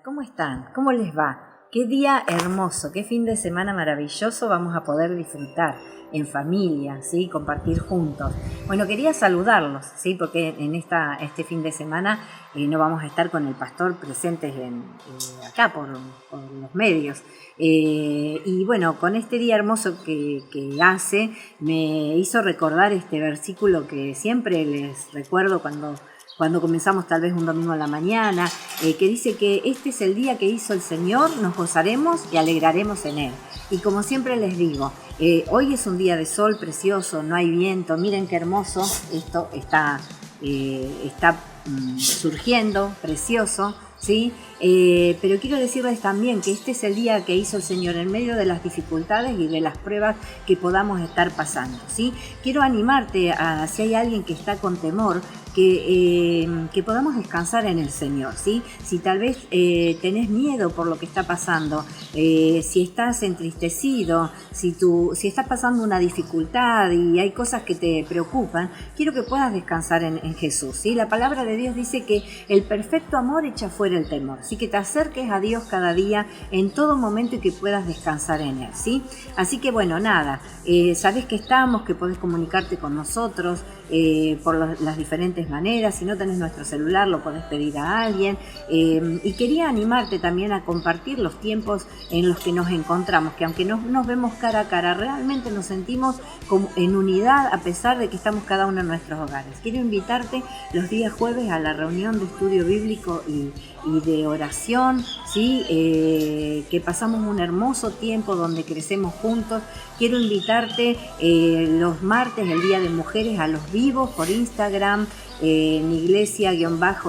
¿Cómo están? ¿Cómo les va? Qué día hermoso, qué fin de semana maravilloso vamos a poder disfrutar en familia, ¿sí? Compartir juntos. Bueno, quería saludarlos, ¿sí? Porque en este fin de semana no vamos a estar con el pastor presentes acá por los medios. Y bueno, con este día hermoso que hace, me hizo recordar este versículo que siempre les recuerdo cuando comenzamos tal vez un domingo a la mañana, que dice que este es el día que hizo el Señor, nos gozaremos y alegraremos en Él. Y como siempre les digo, hoy es un día de sol precioso, no hay viento, miren qué hermoso, esto está surgiendo, precioso, ¿sí? Pero quiero decirles también que este es el día que hizo el Señor en medio de las dificultades y de las pruebas que podamos estar pasando, ¿sí? Quiero animarte si hay alguien que está con temor, que podamos descansar en el Señor, ¿sí? Si tal vez tenés miedo por lo que está pasando, si estás entristecido, si estás pasando una dificultad y hay cosas que te preocupan, quiero que puedas descansar en Jesús, ¿sí? La palabra de Dios dice que el perfecto amor echa fuera el temor, así que te acerques a Dios cada día, en todo momento, y que puedas descansar en Él, ¿sí? Así que bueno, nada, sabés que estamos, que podés comunicarte con nosotros por las diferentes maneras. Si no tenés nuestro celular, lo podés pedir a alguien, y quería animarte también a compartir los tiempos en los que nos encontramos, que aunque no nos vemos cara a cara, realmente nos sentimos como en unidad a pesar de que estamos cada uno en nuestros hogares. Quiero invitarte los días jueves a la reunión de estudio bíblico y de oración, ¿sí? Que pasamos un hermoso tiempo donde crecemos juntos. Quiero invitarte los martes, el Día de Mujeres, a los vivos por Instagram, en iglesia-de-la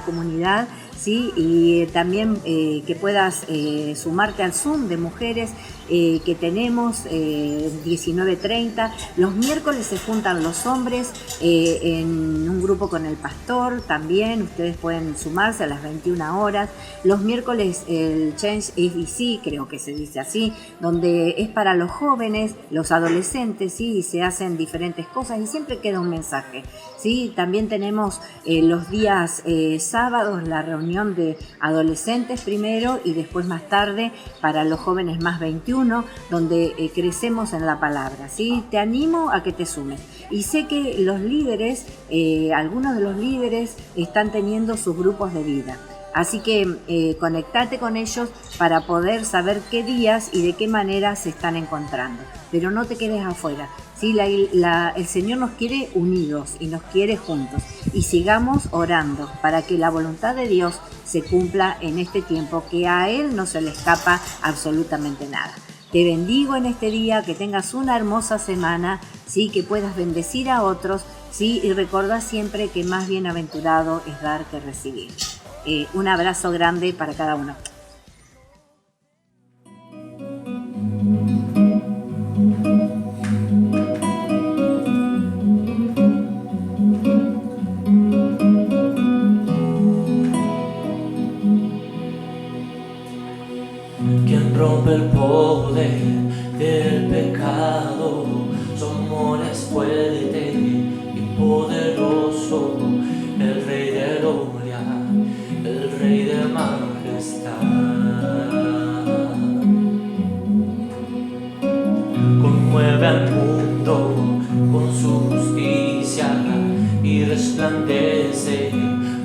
comunidad, ¿sí? Y también que puedas sumarte al Zoom de mujeres que tenemos 19:30. Los miércoles se juntan los hombres en un grupo con el pastor también. Ustedes pueden sumarse a las 21 horas. Los miércoles el Change ABC, creo que se dice así, donde es para los jóvenes, los adolescentes, ¿sí? Y se hacen diferentes cosas y siempre queda un mensaje, ¿sí? También tenemos los días sábados la reunión de adolescentes primero y después más tarde para los jóvenes más 21, donde crecemos en la palabra, ¿sí? Te animo a que te sumes. Y sé que los líderes, algunos de los líderes están teniendo sus grupos de vida. Así que conectate con ellos para poder saber qué días y de qué manera se están encontrando. Pero no te quedes afuera, ¿sí? El Señor nos quiere unidos y nos quiere juntos. Y sigamos orando para que la voluntad de Dios se cumpla en este tiempo, que a Él no se le escapa absolutamente nada. Te bendigo en este día, que tengas una hermosa semana, ¿sí? Que puedas bendecir a otros, ¿sí? Y recordá siempre que más bienaventurado es dar que recibir. Un abrazo grande para cada uno. Quien rompe el poder del pecado, su amor es fuerte y poderoso, el Rey de gloria, el Rey de majestad. Conmueve al mundo con su justicia y resplandece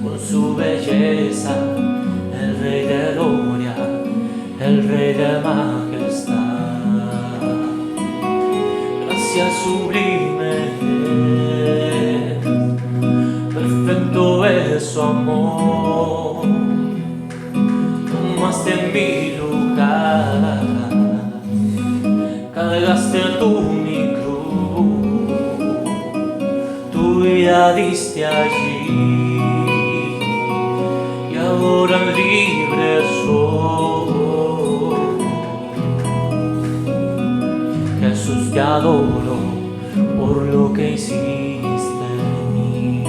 con su belleza, el Rey de gloria, el Rey de majestad. Gracia sublime, perfecto es su amor. Tomaste mi lugar, cargaste tú mi cruz, tú ya diste allí, y ahora libre soy. Jesús, te adoro por lo que hiciste en mí.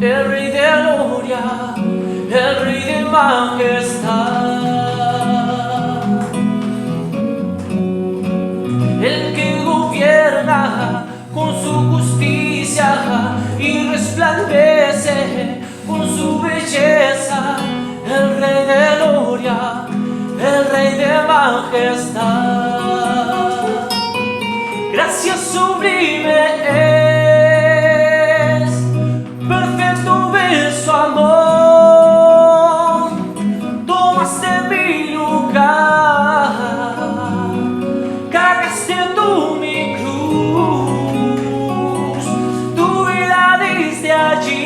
el Rey de gloria, el Rey de majestad, el que gobierna con su justicia y resplandece con su belleza, el Rey de gloria, el Rey de majestad. Gracia sublime es, perfecto es su amor, tomaste mi lugar, cargaste tú mi cruz, tu vida desde allí,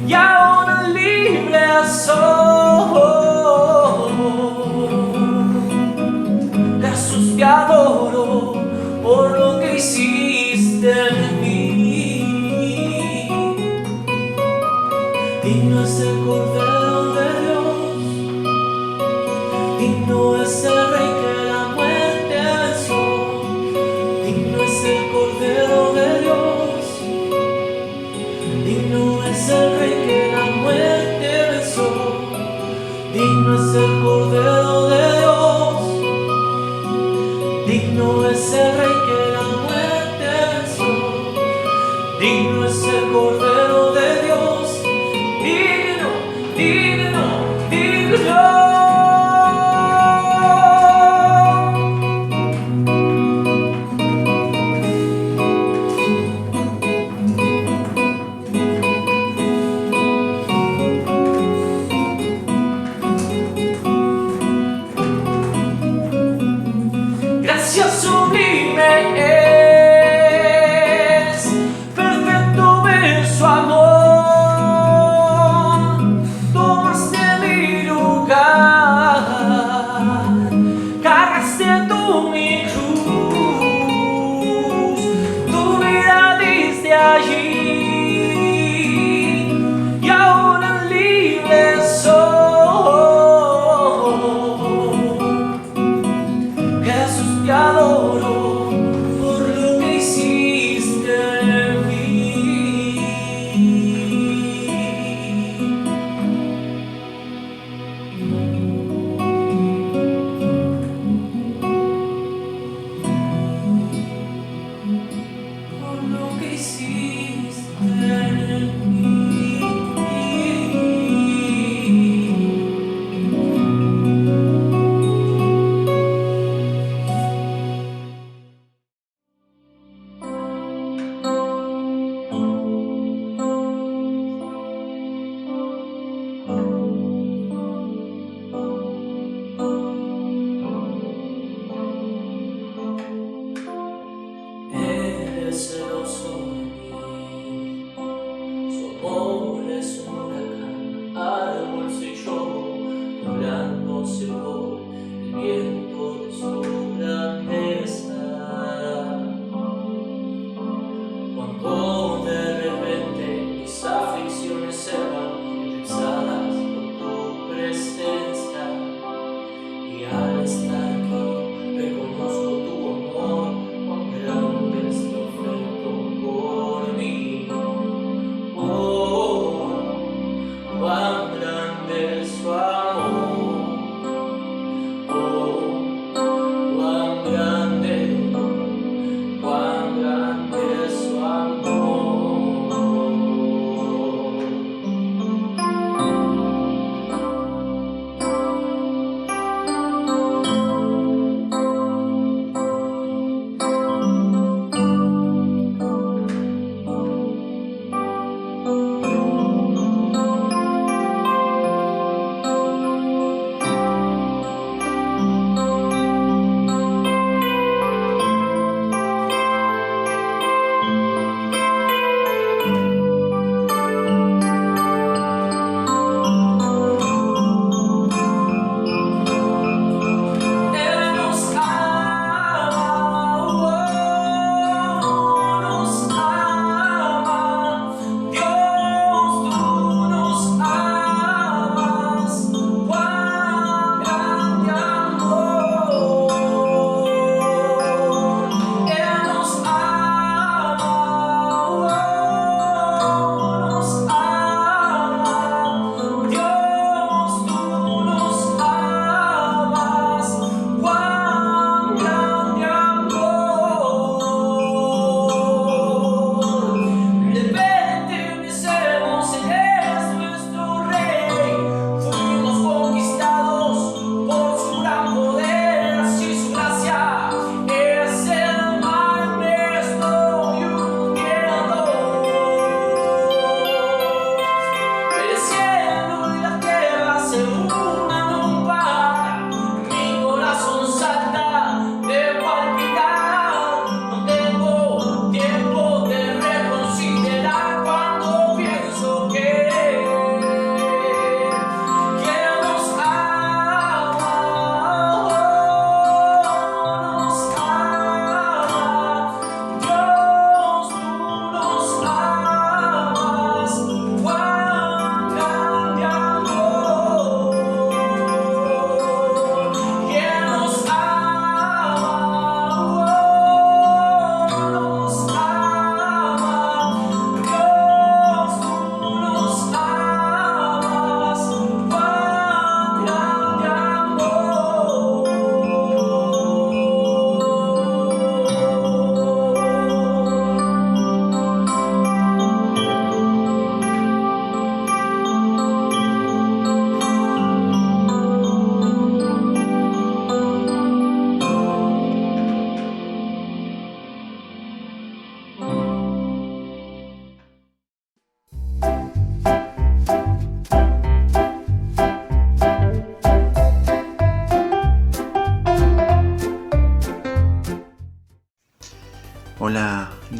y ahora libre soy. Jesús, te adoro por lo que hiciste en mí. Digno es el Cordero de Dios, digno es el Rey que la muerte venció, digno es el Cordero de Dios, digno es el Rey que la muerte venció, digno es el Cordero de Dios, digno es el Rey que la muerte venció, digno es el Cordero de Dios, digno, digno, digno. Gracia sublime es, perfecto es su amor, tomaste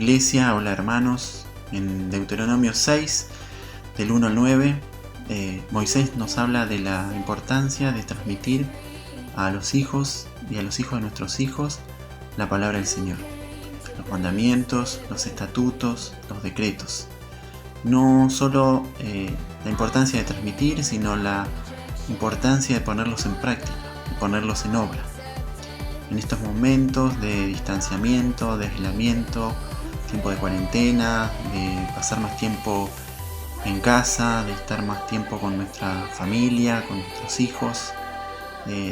iglesia, hola hermanos. En Deuteronomio 6, del 1 al 9, Moisés nos habla de la importancia de transmitir a los hijos y a los hijos de nuestros hijos la palabra del Señor, los mandamientos, los estatutos, los decretos. No solo la importancia de transmitir, sino la importancia de ponerlos en práctica, de ponerlos en obra. En estos momentos de distanciamiento, de aislamiento, tiempo de cuarentena, de pasar más tiempo en casa, de estar más tiempo con nuestra familia, con nuestros hijos,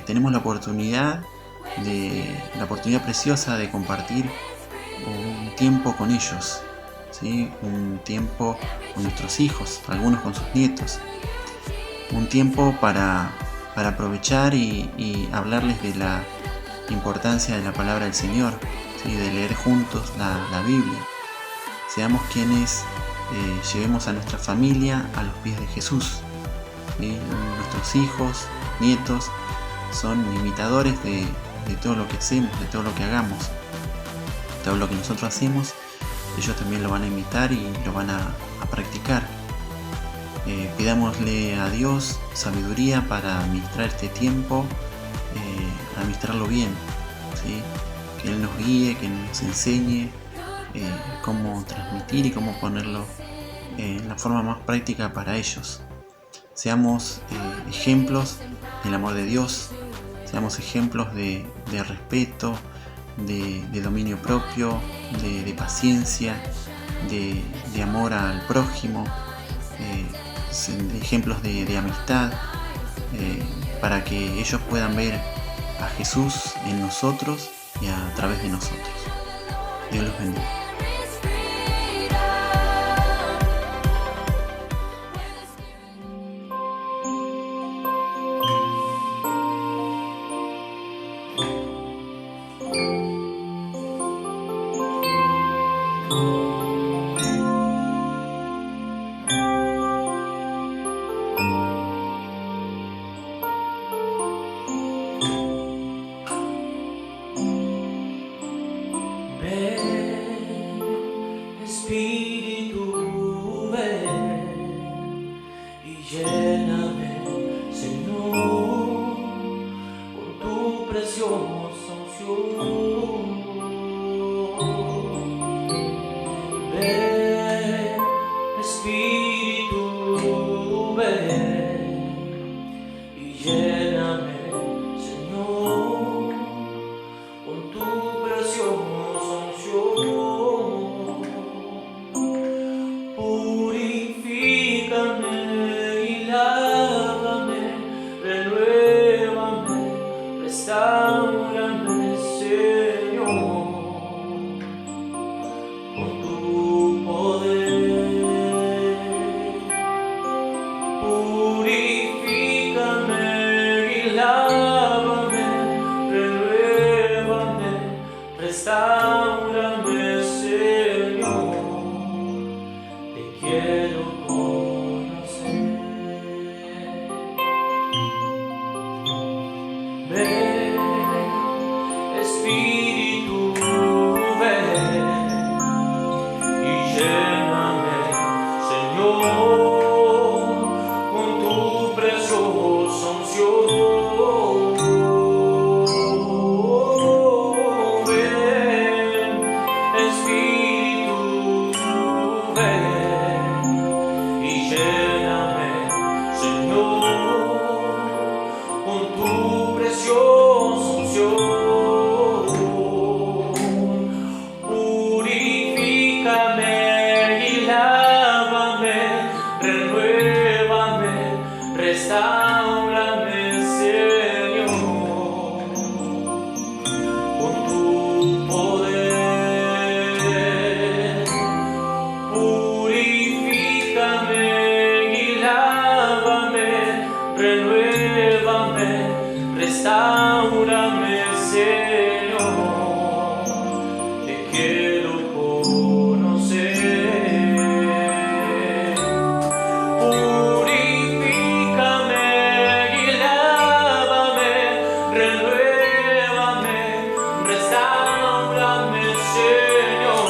tenemos la oportunidad preciosa de compartir un tiempo con ellos, ¿sí? Un tiempo con nuestros hijos, algunos con sus nietos, un tiempo para aprovechar y hablarles de la importancia de la palabra del Señor, ¿sí? De leer juntos la Biblia. Seamos quienes llevemos a nuestra familia a los pies de Jesús, ¿sí? Nuestros hijos, nietos, son imitadores de todo lo que hacemos, de todo lo que hagamos. Todo lo que nosotros hacemos, ellos también lo van a imitar y lo van a practicar. Pidámosle a Dios sabiduría para administrar este tiempo, administrarlo bien, ¿sí? Que Él nos guíe, que nos enseñe cómo transmitir y cómo ponerlo en la forma más práctica para ellos. Seamos ejemplos del amor de Dios, seamos ejemplos de respeto, de dominio propio, de paciencia, de amor al prójimo, de ejemplos de amistad, para que ellos puedan ver a Jesús en nosotros y a través de nosotros. Dios los bendiga. Espíritu, ven y lléname, Señor, con tu preciosa unción. Ven, Espíritu, ven y lléname, Señor, con tu preciosa unción. Restaurame, Señor, con tu poder. Purifícame y lávame, renuévame, restaurame, Señor, te quiero conocer. Ven, Espíritu, ven y lléname, Señor, con tu preciosa unción. Ven, Espíritu, ven y lléname, Señor, con tu preciosa unción. Purifícame y lávame, renuévame, restaurame, Señor, con tu poder. Purifícame y lávame, renuévame, restaurame, Señor, te quiero conocer. Purifícame y lávame, renuévame, restaurame, Señor,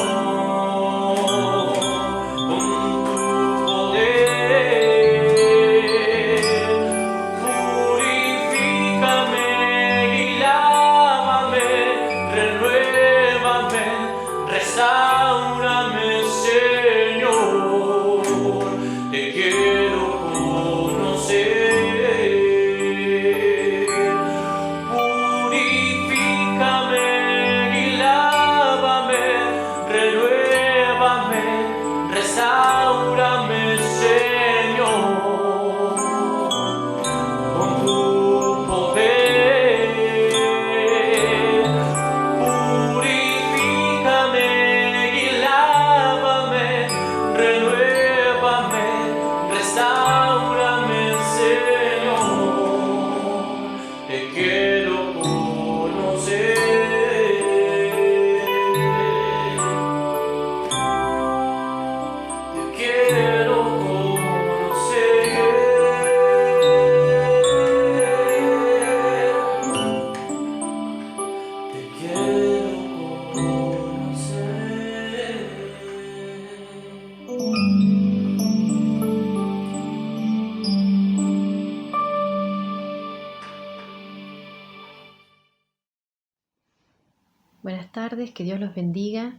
Buenas tardes, que Dios los bendiga.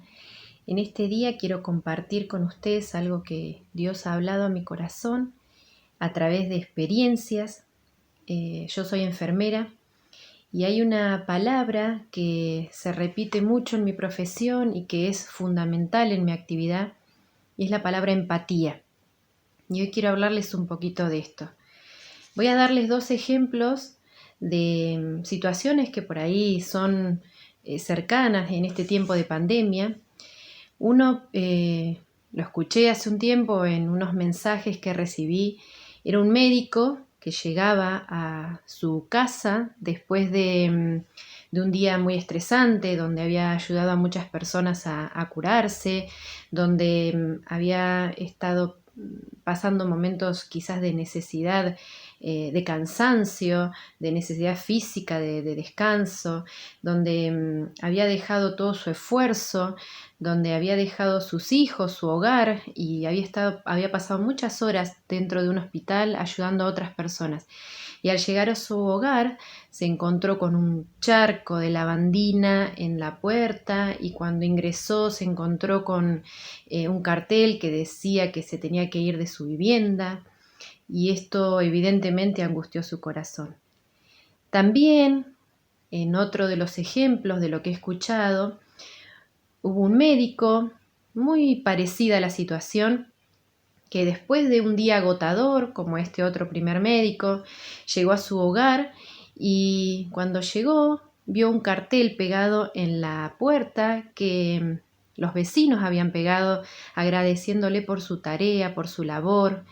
En este día quiero compartir con ustedes algo que Dios ha hablado a mi corazón a través de experiencias. Yo soy enfermera y hay una palabra que se repite mucho en mi profesión y que es fundamental en mi actividad, y es la palabra empatía. Y hoy quiero hablarles un poquito de esto. Voy a darles 2 ejemplos de situaciones que por ahí son cercanas en este tiempo de pandemia. Uno lo escuché hace un tiempo en unos mensajes que recibí. Era un médico que llegaba a su casa después de un día muy estresante, donde había ayudado a muchas personas a curarse, donde había estado pasando momentos quizás de necesidad, de cansancio, de necesidad física, de descanso, donde había dejado todo su esfuerzo, donde había dejado sus hijos, su hogar, y había pasado muchas horas dentro de un hospital ayudando a otras personas. Y al llegar a su hogar se encontró con un charco de lavandina en la puerta, y cuando ingresó se encontró con un cartel que decía que se tenía que ir de su vivienda, y esto evidentemente angustió su corazón. También, en otro de los ejemplos de lo que he escuchado, hubo un médico muy parecida a la situación, que después de un día agotador, como este otro primer médico, llegó a su hogar, y cuando llegó vio un cartel pegado en la puerta que los vecinos habían pegado agradeciéndole por su tarea, por su labor,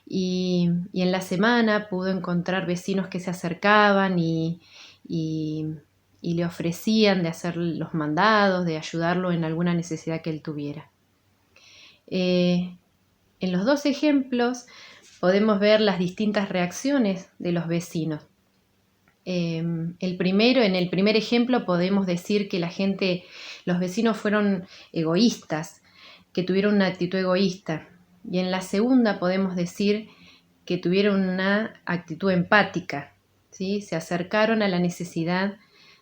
y en la semana pudo encontrar vecinos que se acercaban y le ofrecían de hacer los mandados, de ayudarlo en alguna necesidad que él tuviera. En los 2 ejemplos podemos ver las distintas reacciones de los vecinos. En el primer ejemplo podemos decir que los vecinos fueron egoístas, que tuvieron una actitud egoísta. Y en la segunda podemos decir que tuvieron una actitud empática, ¿sí? Se acercaron a la necesidad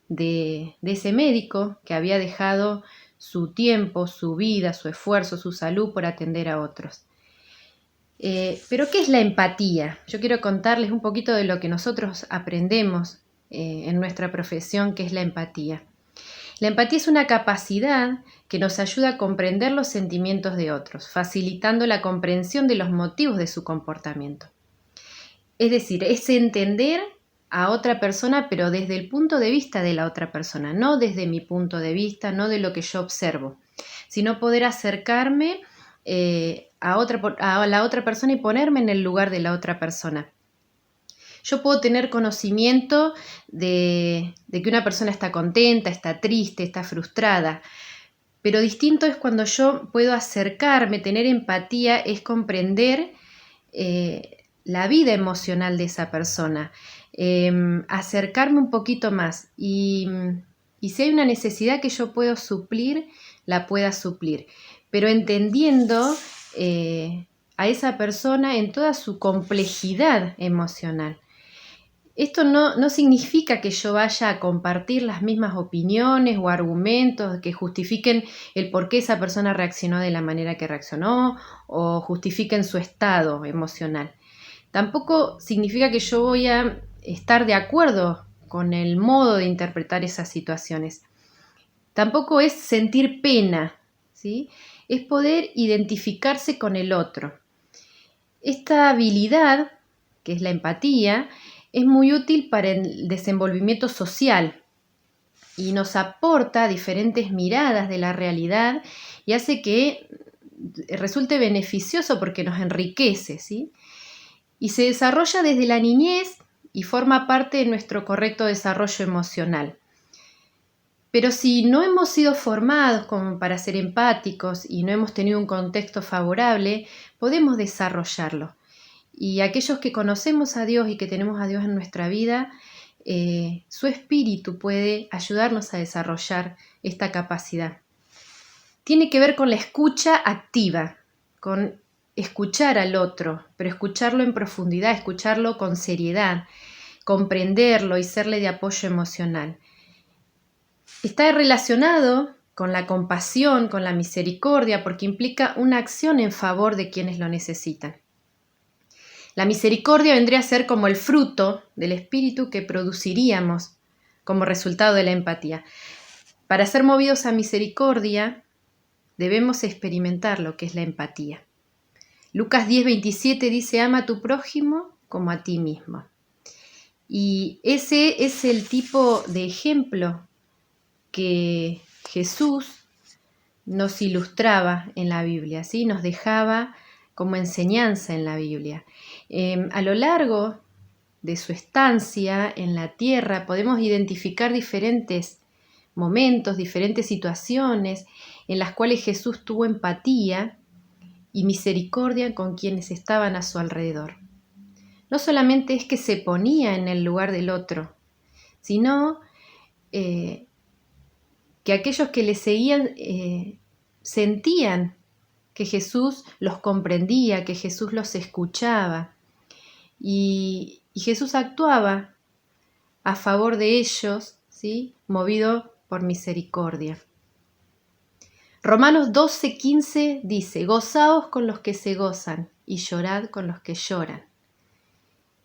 de ese médico que había dejado su tiempo, su vida, su esfuerzo, su salud por atender a otros. Pero ¿qué es la empatía? Yo quiero contarles un poquito de lo que nosotros aprendemos en nuestra profesión, que es la empatía. La empatía es una capacidad que nos ayuda a comprender los sentimientos de otros, facilitando la comprensión de los motivos de su comportamiento. Es decir, es entender a otra persona, pero desde el punto de vista de la otra persona, no desde mi punto de vista, no de lo que yo observo, sino poder acercarme a la otra persona y ponerme en el lugar de la otra persona. Yo puedo tener conocimiento de que una persona está contenta, está triste, está frustrada, pero distinto es cuando yo puedo acercarme, tener empatía, es comprender la vida emocional de esa persona, acercarme un poquito más, y si hay una necesidad que yo puedo suplir, la pueda suplir, pero entendiendo a esa persona en toda su complejidad emocional. Esto no significa que yo vaya a compartir las mismas opiniones o argumentos que justifiquen el por qué esa persona reaccionó de la manera que reaccionó o justifiquen su estado emocional. Tampoco significa que yo voy a estar de acuerdo con el modo de interpretar esas situaciones. Tampoco es sentir pena, ¿sí? Es poder identificarse con el otro. Esta habilidad, que es la empatía, es muy útil para el desenvolvimiento social y nos aporta diferentes miradas de la realidad y hace que resulte beneficioso porque nos enriquece, ¿sí? Y se desarrolla desde la niñez y forma parte de nuestro correcto desarrollo emocional. Pero si no hemos sido formados como para ser empáticos y no hemos tenido un contexto favorable, podemos desarrollarlo. Y aquellos que conocemos a Dios y que tenemos a Dios en nuestra vida, su espíritu puede ayudarnos a desarrollar esta capacidad. Tiene que ver con la escucha activa, con escuchar al otro, pero escucharlo en profundidad, escucharlo con seriedad, comprenderlo y serle de apoyo emocional. está relacionado con la compasión, con la misericordia, porque implica una acción en favor de quienes lo necesitan. La misericordia vendría a ser como el fruto del espíritu que produciríamos como resultado de la empatía. Para ser movidos a misericordia, debemos experimentar lo que es la empatía. Lucas 10:27 dice: ama a tu prójimo como a ti mismo. Y ese es el tipo de ejemplo que Jesús nos ilustraba en la Biblia, ¿sí? Nos dejaba como enseñanza en la Biblia. A lo largo de su estancia en la tierra podemos identificar diferentes momentos, diferentes situaciones en las cuales Jesús tuvo empatía y misericordia con quienes estaban a su alrededor. No solamente es que se ponía en el lugar del otro, sino que aquellos que le seguían sentían que Jesús los comprendía, que Jesús los escuchaba, y Jesús actuaba a favor de ellos, ¿sí? Movido por misericordia. Romanos 12:15 dice: gozaos con los que se gozan y llorad con los que lloran.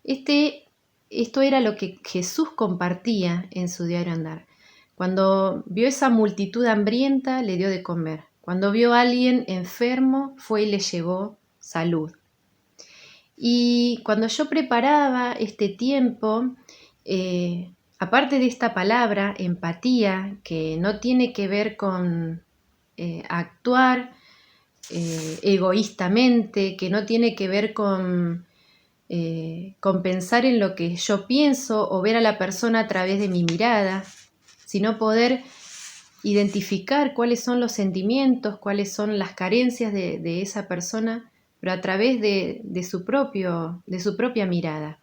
Esto era lo que Jesús compartía en su diario andar. Cuando vio esa multitud hambrienta, le dio de comer. Cuando vio a alguien enfermo, fue y le llevó salud. Y cuando yo preparaba este tiempo, aparte de esta palabra, empatía, que no tiene que ver con actuar egoístamente, que no tiene que ver con pensar en lo que yo pienso o ver a la persona a través de mi mirada, sino poder identificar cuáles son los sentimientos, cuáles son las carencias de esa persona, pero a través de su propia mirada.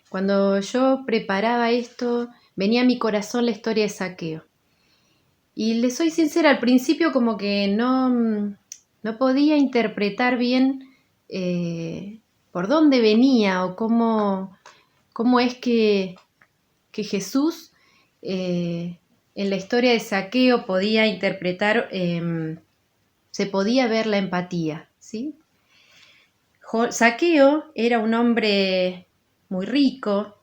Cuando yo preparaba esto, venía a mi corazón la historia de Zaqueo. Y le soy sincera, al principio como que no podía interpretar bien por dónde venía o cómo es que Jesús en la historia de Zaqueo podía interpretar, se podía ver la empatía, ¿sí? Zaqueo era un hombre muy rico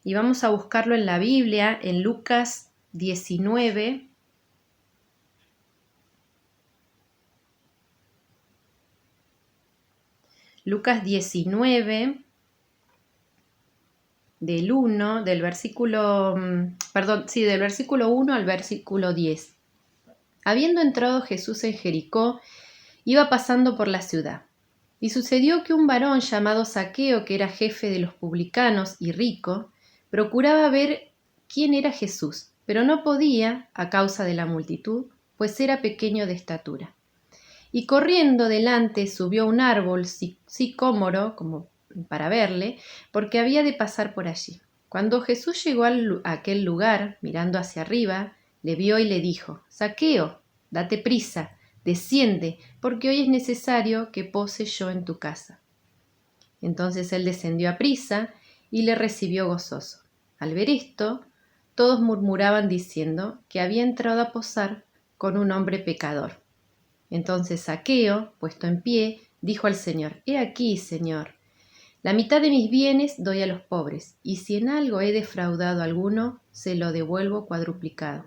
y vamos a buscarlo en la Biblia, en Lucas 19. Lucas 19, del versículo 1 al versículo 10. Habiendo entrado Jesús en Jericó, iba pasando por la ciudad. Y sucedió que un varón llamado Zaqueo, que era jefe de los publicanos y rico, procuraba ver quién era Jesús, pero no podía a causa de la multitud, pues era pequeño de estatura. Y corriendo delante subió a un árbol sicómoro, como para verle, porque había de pasar por allí. Cuando Jesús llegó a aquel lugar, mirando hacia arriba, le vio y le dijo: Zaqueo, date prisa, desciende, porque hoy es necesario que pose yo en tu casa. Entonces él descendió a prisa y le recibió gozoso. Al ver esto, todos murmuraban diciendo que había entrado a posar con un hombre pecador. Entonces Zaqueo, puesto en pie, dijo al Señor: He aquí, Señor, la mitad de mis bienes doy a los pobres, y si en algo he defraudado a alguno, se lo devuelvo cuadruplicado.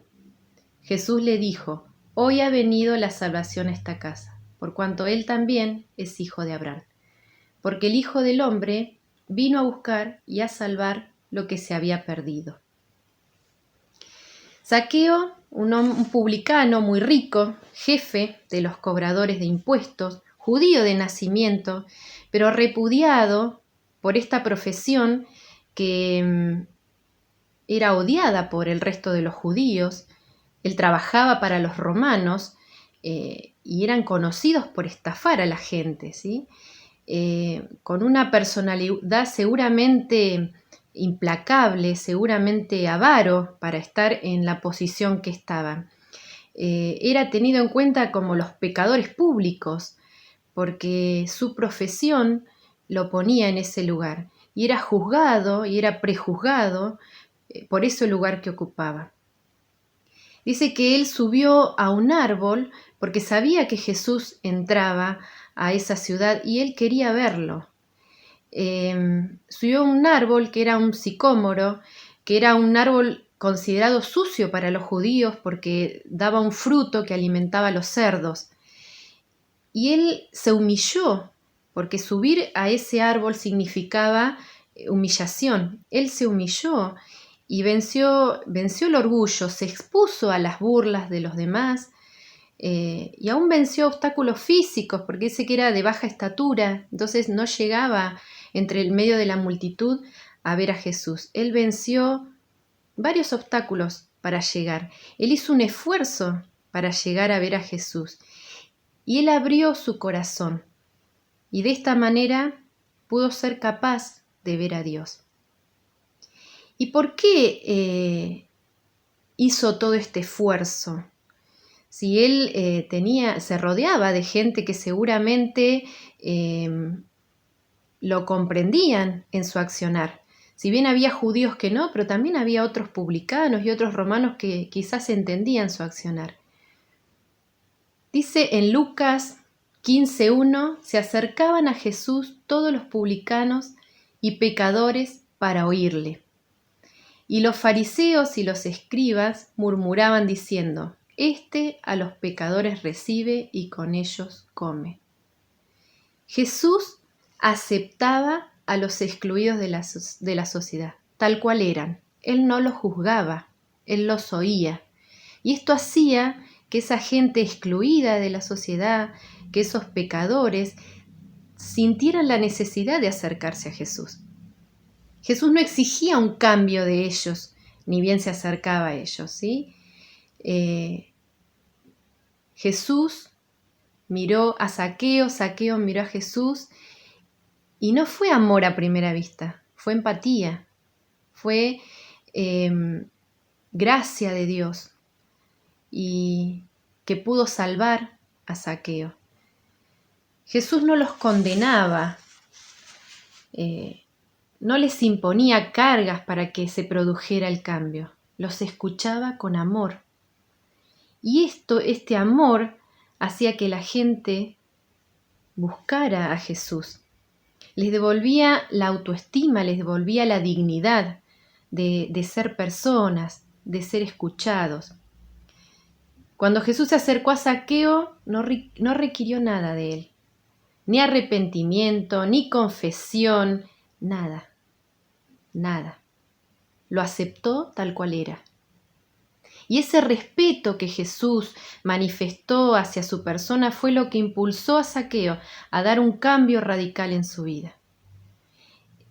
Jesús le dijo: Hoy ha venido la salvación a esta casa, por cuanto él también es hijo de Abraham. Porque el Hijo del Hombre vino a buscar y a salvar lo que se había perdido. Zaqueo, un publicano muy rico, jefe de los cobradores de impuestos, judío de nacimiento, pero repudiado por esta profesión que era odiada por el resto de los judíos. Él trabajaba para los romanos y eran conocidos por estafar a la gente, ¿sí? Con una personalidad seguramente implacable, seguramente avaro para estar en la posición que estaban. Era tenido en cuenta como los pecadores públicos, porque su profesión lo ponía en ese lugar, y era juzgado y era prejuzgado por ese lugar que ocupaba. Dice que él subió a un árbol porque sabía que Jesús entraba a esa ciudad y él quería verlo. Subió a un árbol que era un sicómoro, que era un árbol considerado sucio para los judíos porque daba un fruto que alimentaba a los cerdos. Y él se humilló, porque subir a ese árbol significaba humillación. Él se humilló y venció el orgullo, se expuso a las burlas de los demás, y aún venció obstáculos físicos, porque dice que era de baja estatura, entonces no llegaba entre el medio de la multitud a ver a Jesús. Él venció varios obstáculos para llegar. Él hizo un esfuerzo para llegar a ver a Jesús. Y él abrió su corazón. Y de esta manera pudo ser capaz de ver a Dios. ¿Y por qué hizo todo este esfuerzo? Si él se rodeaba de gente que seguramente lo comprendían en su accionar. Si bien había judíos que no, pero también había otros publicanos y otros romanos que quizás entendían su accionar. Dice en Lucas 15:1, se acercaban a Jesús todos los publicanos y pecadores para oírle. Y los fariseos y los escribas murmuraban diciendo, este a los pecadores recibe y con ellos come. Jesús aceptaba a los excluidos de la sociedad, tal cual eran. Él no los juzgaba, él los oía. Y esto hacía que esa gente excluida de la sociedad, que esos pecadores, sintieran la necesidad de acercarse a Jesús. Jesús no exigía un cambio de ellos, ni bien se acercaba a ellos, ¿sí? Jesús miró a Zaqueo, Zaqueo miró a Jesús, y no fue amor a primera vista, fue empatía, fue gracia de Dios, y que pudo salvar a Zaqueo. Jesús no los condenaba, no les imponía cargas para que se produjera el cambio, los escuchaba con amor. Y este amor hacía que la gente buscara a Jesús. Les devolvía la autoestima, les devolvía la dignidad de ser personas, de ser escuchados. Cuando Jesús se acercó a Zaqueo, no requirió nada de él, ni arrepentimiento, ni confesión, nada. Lo aceptó tal cual era. Y ese respeto que Jesús manifestó hacia su persona fue lo que impulsó a Zaqueo a dar un cambio radical en su vida.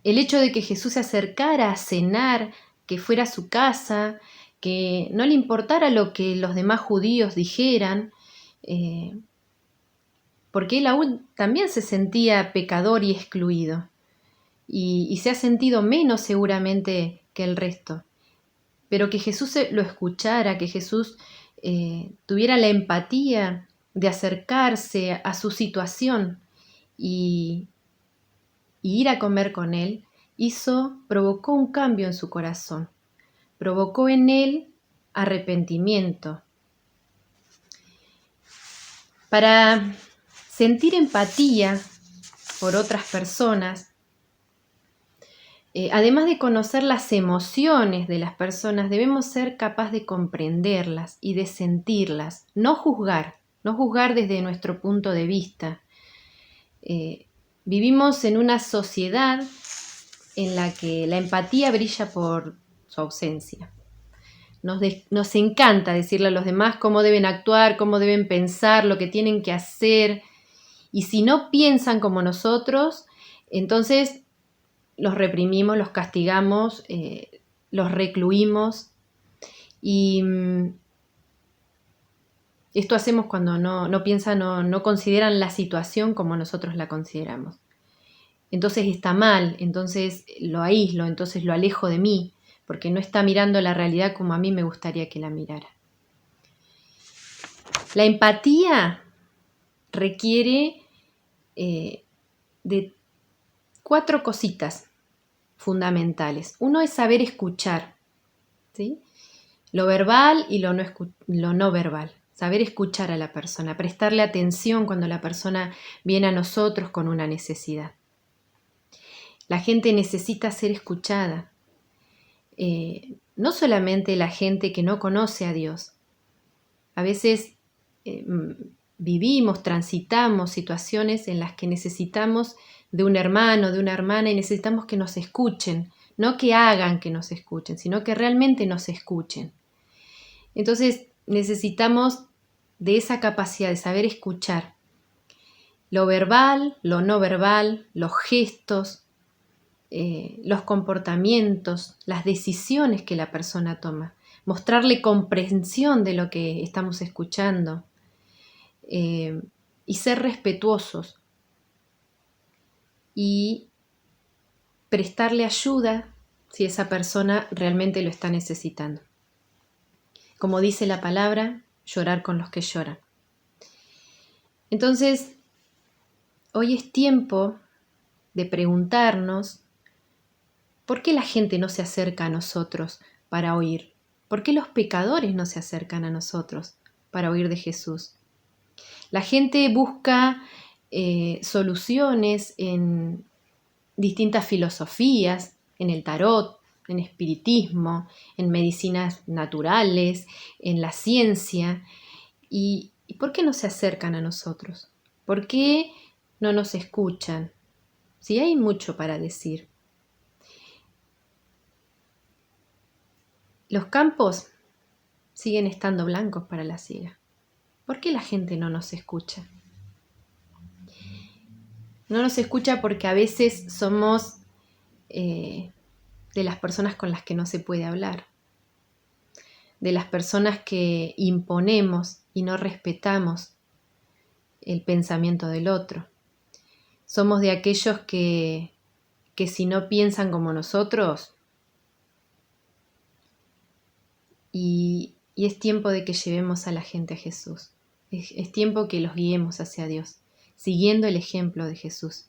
El hecho de que Jesús se acercara a cenar, que fuera a su casa, que no le importara lo que los demás judíos dijeran, porque él aún también se sentía pecador y excluido, y se ha sentido menos seguramente que el resto. Pero que Jesús lo escuchara, que Jesús tuviera la empatía de acercarse a su situación y ir a comer con él, provocó un cambio en su corazón, provocó en él arrepentimiento. Para sentir empatía por otras personas, además de conocer las emociones de las personas, debemos ser capaces de comprenderlas y de sentirlas, no juzgar desde nuestro punto de vista. Vivimos en una sociedad en la que la empatía brilla por su ausencia. Nos encanta decirle a los demás cómo deben actuar, cómo deben pensar, lo que tienen que hacer. Y si no piensan como nosotros, entonces los reprimimos, los castigamos, los recluimos. Y esto hacemos cuando no piensan, no consideran la situación como nosotros la consideramos. Entonces está mal, entonces lo aíslo, entonces lo alejo de mí, porque no está mirando la realidad como a mí me gustaría que la mirara. La empatía requiere de 4 cositas fundamentales. Uno es saber escuchar, ¿sí? lo verbal y lo no verbal. Saber escuchar a la persona, prestarle atención cuando la persona viene a nosotros con una necesidad. La gente necesita ser escuchada. No solamente la gente que no conoce a Dios. A veces vivimos, transitamos situaciones en las que necesitamos de un hermano, de una hermana y necesitamos que nos escuchen. No que hagan que nos escuchen, sino que realmente nos escuchen. Entonces necesitamos de esa capacidad de saber escuchar lo verbal, lo no verbal, los gestos, los comportamientos, las decisiones que la persona toma, mostrarle comprensión de lo que estamos escuchando y ser respetuosos y prestarle ayuda si esa persona realmente lo está necesitando. Como dice la palabra, llorar con los que lloran. Entonces, hoy es tiempo de preguntarnos ¿por qué la gente no se acerca a nosotros para oír? ¿Por qué los pecadores no se acercan a nosotros para oír de Jesús? La gente busca soluciones en distintas filosofías, en el tarot, en espiritismo, en medicinas naturales, en la ciencia. ¿Y por qué no se acercan a nosotros? ¿Por qué no nos escuchan? Si hay mucho para decir. Los campos siguen estando blancos para la siega. ¿Por qué la gente no nos escucha? No nos escucha porque a veces somos de las personas con las que no se puede hablar, de las personas que imponemos y no respetamos el pensamiento del otro. Somos de aquellos que si no piensan como nosotros, y es tiempo de que llevemos a la gente a Jesús. Es tiempo que los guiemos hacia Dios, siguiendo el ejemplo de Jesús,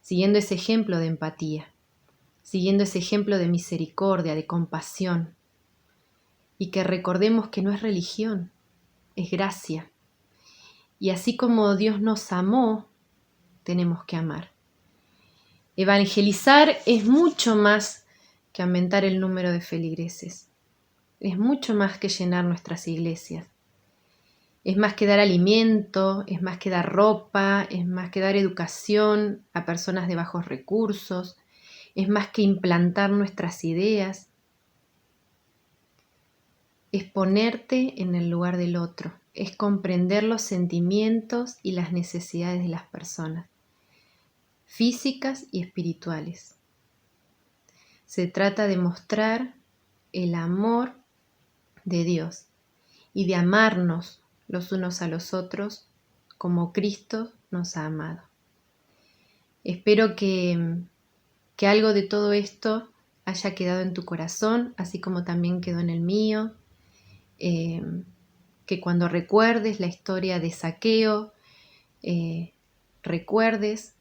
siguiendo ese ejemplo de empatía, siguiendo ese ejemplo de misericordia, de compasión, y que recordemos que no es religión, es gracia. Y así como Dios nos amó, tenemos que amar. Evangelizar es mucho más que aumentar el número de feligreses. Es mucho más que llenar nuestras iglesias. Es más que dar alimento, es más que dar ropa, es más que dar educación a personas de bajos recursos, es más que implantar nuestras ideas. Es ponerte en el lugar del otro, es comprender los sentimientos y las necesidades de las personas, físicas y espirituales. Se trata de mostrar el amor de Dios y de amarnos los unos a los otros como Cristo nos ha amado. Espero que algo de todo esto haya quedado en tu corazón, así como también quedó en el mío, que cuando recuerdes la historia de Zaqueo, recuerdes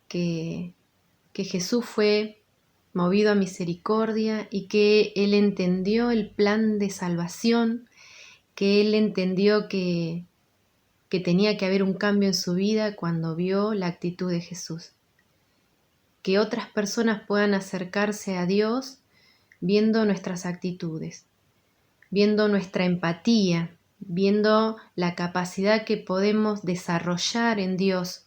que Jesús fue movido a misericordia y que Él entendió el plan de salvación, que Él entendió que tenía que haber un cambio en su vida cuando vio la actitud de Jesús. Que otras personas puedan acercarse a Dios viendo nuestras actitudes, viendo nuestra empatía, viendo la capacidad que podemos desarrollar en Dios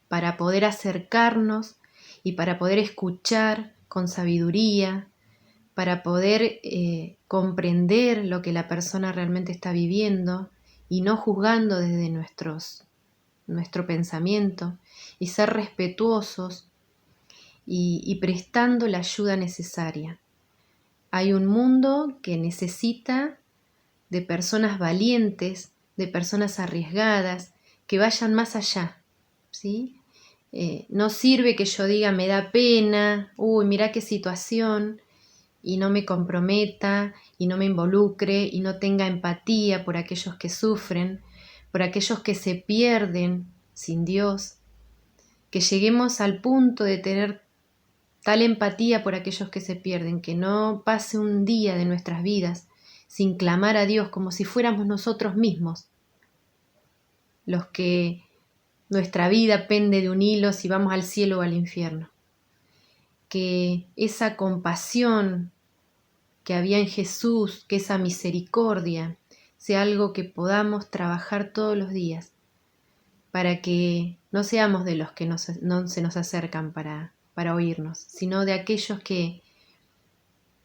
para poder acercarnos y para poder escuchar con sabiduría, para poder comprender lo que la persona realmente está viviendo y no juzgando desde nuestro pensamiento, y ser respetuosos y prestando la ayuda necesaria. Hay un mundo que necesita de personas valientes, de personas arriesgadas, que vayan más allá, ¿sí? No sirve que yo diga me da pena, mirá qué situación, y no me comprometa, y no me involucre, y no tenga empatía por aquellos que sufren, por aquellos que se pierden sin Dios. Que lleguemos al punto de tener tal empatía por aquellos que se pierden, que no pase un día de nuestras vidas sin clamar a Dios como si fuéramos nosotros mismos los que nuestra vida pende de un hilo si vamos al cielo o al infierno. Que esa compasión que había en Jesús, que esa misericordia, sea algo que podamos trabajar todos los días, para que no seamos de los que no se nos acercan para oírnos, sino de aquellos que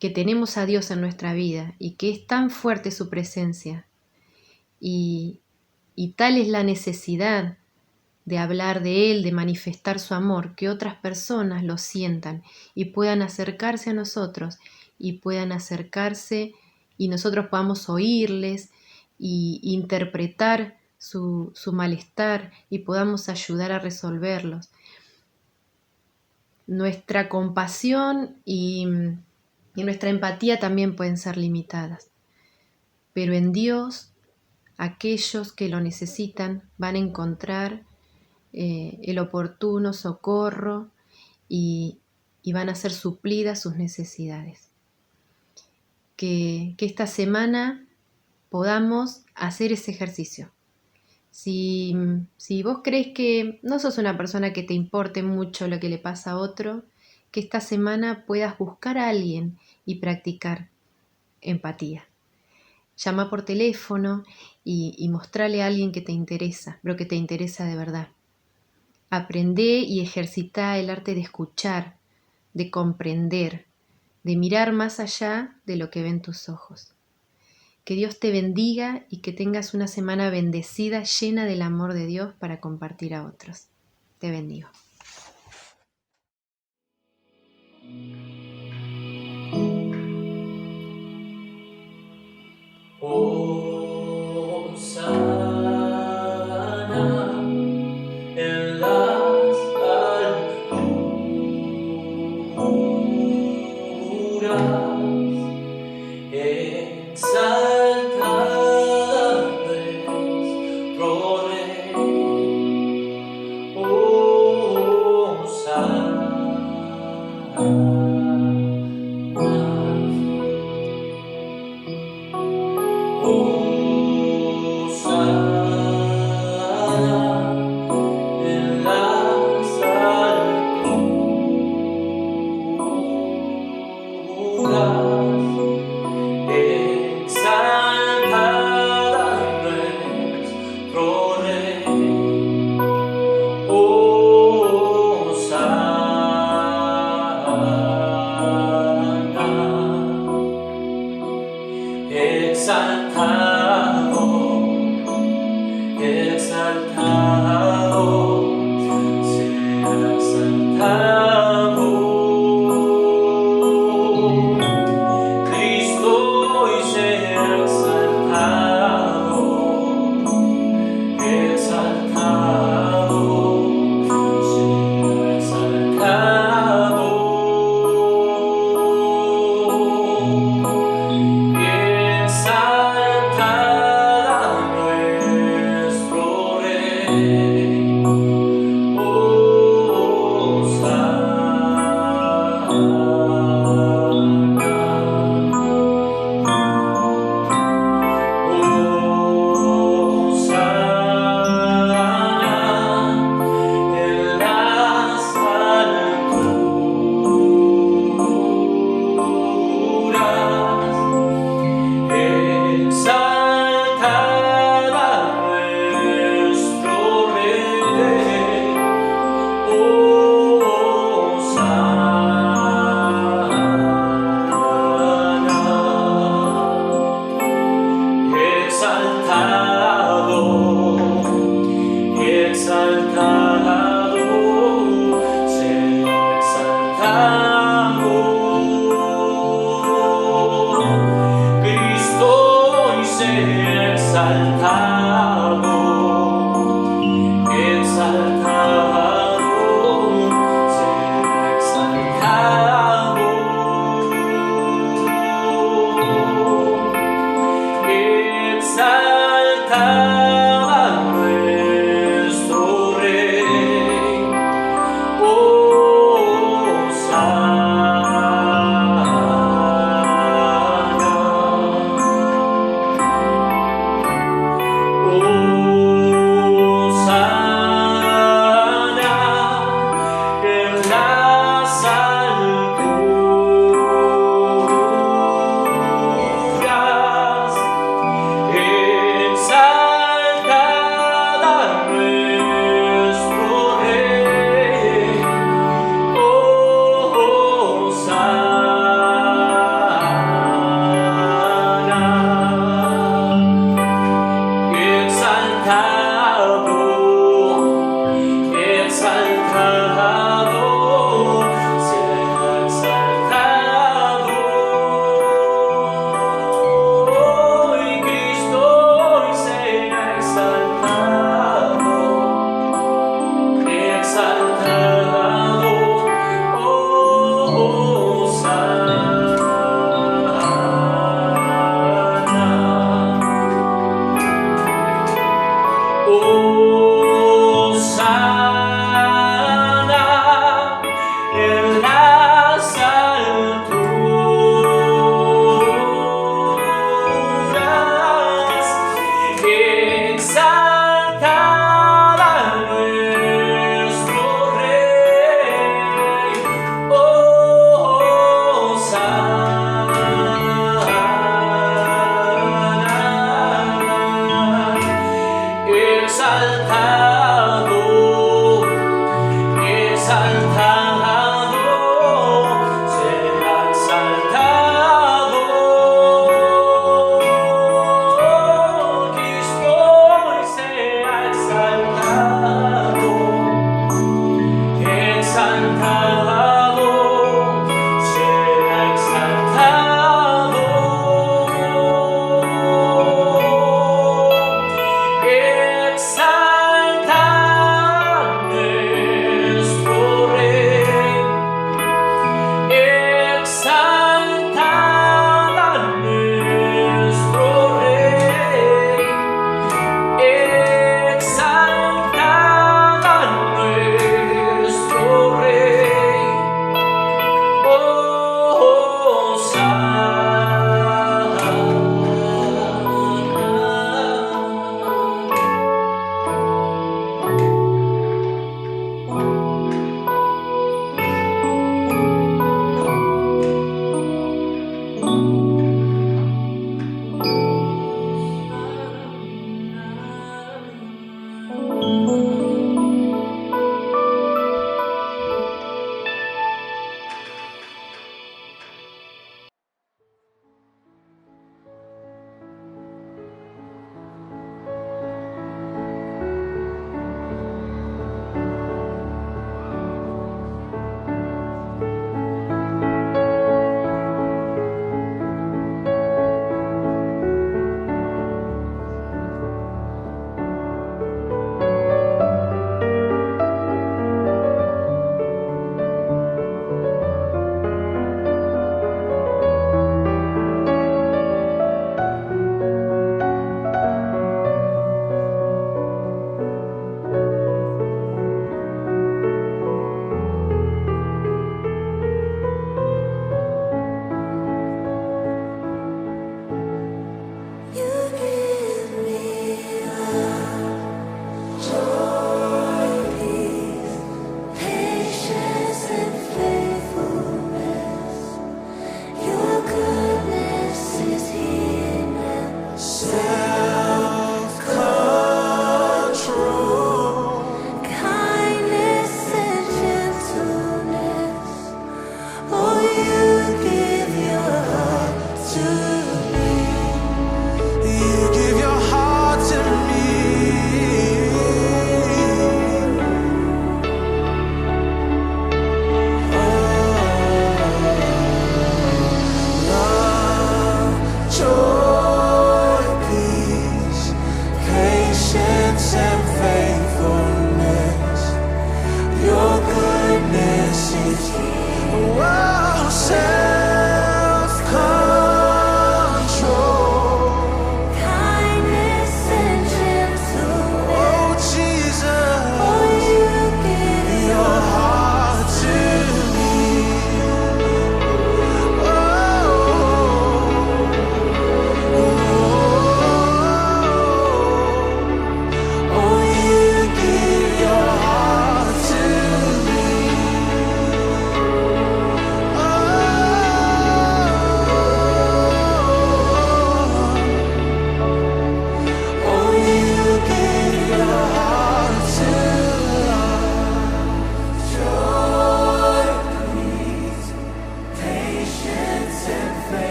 tenemos a Dios en nuestra vida y que es tan fuerte su presencia y tal es la necesidad de hablar de Él, de manifestar su amor, que otras personas lo sientan y puedan acercarse a nosotros y puedan acercarse y nosotros podamos oírles y interpretar su malestar y podamos ayudar a resolverlos. Nuestra compasión y nuestra empatía también pueden ser limitadas, pero en Dios aquellos que lo necesitan van a encontrar el oportuno socorro y van a ser suplidas sus necesidades. Que esta semana podamos hacer ese ejercicio. Si vos crees que no sos una persona que te importe mucho lo que le pasa a otro, que esta semana puedas buscar a alguien y practicar empatía. Llama por teléfono y mostrale a alguien que te interesa, pero que te interesa de verdad. Aprendé y ejercita el arte de escuchar, de comprender, de mirar más allá de lo que ven tus ojos. Que Dios te bendiga y que tengas una semana bendecida, llena del amor de Dios para compartir a otros. Te bendigo. Hosana en las alturas, exaltada nuestro Rey. En las alturas, exaltada nuestro Rey. Hosana, exaltada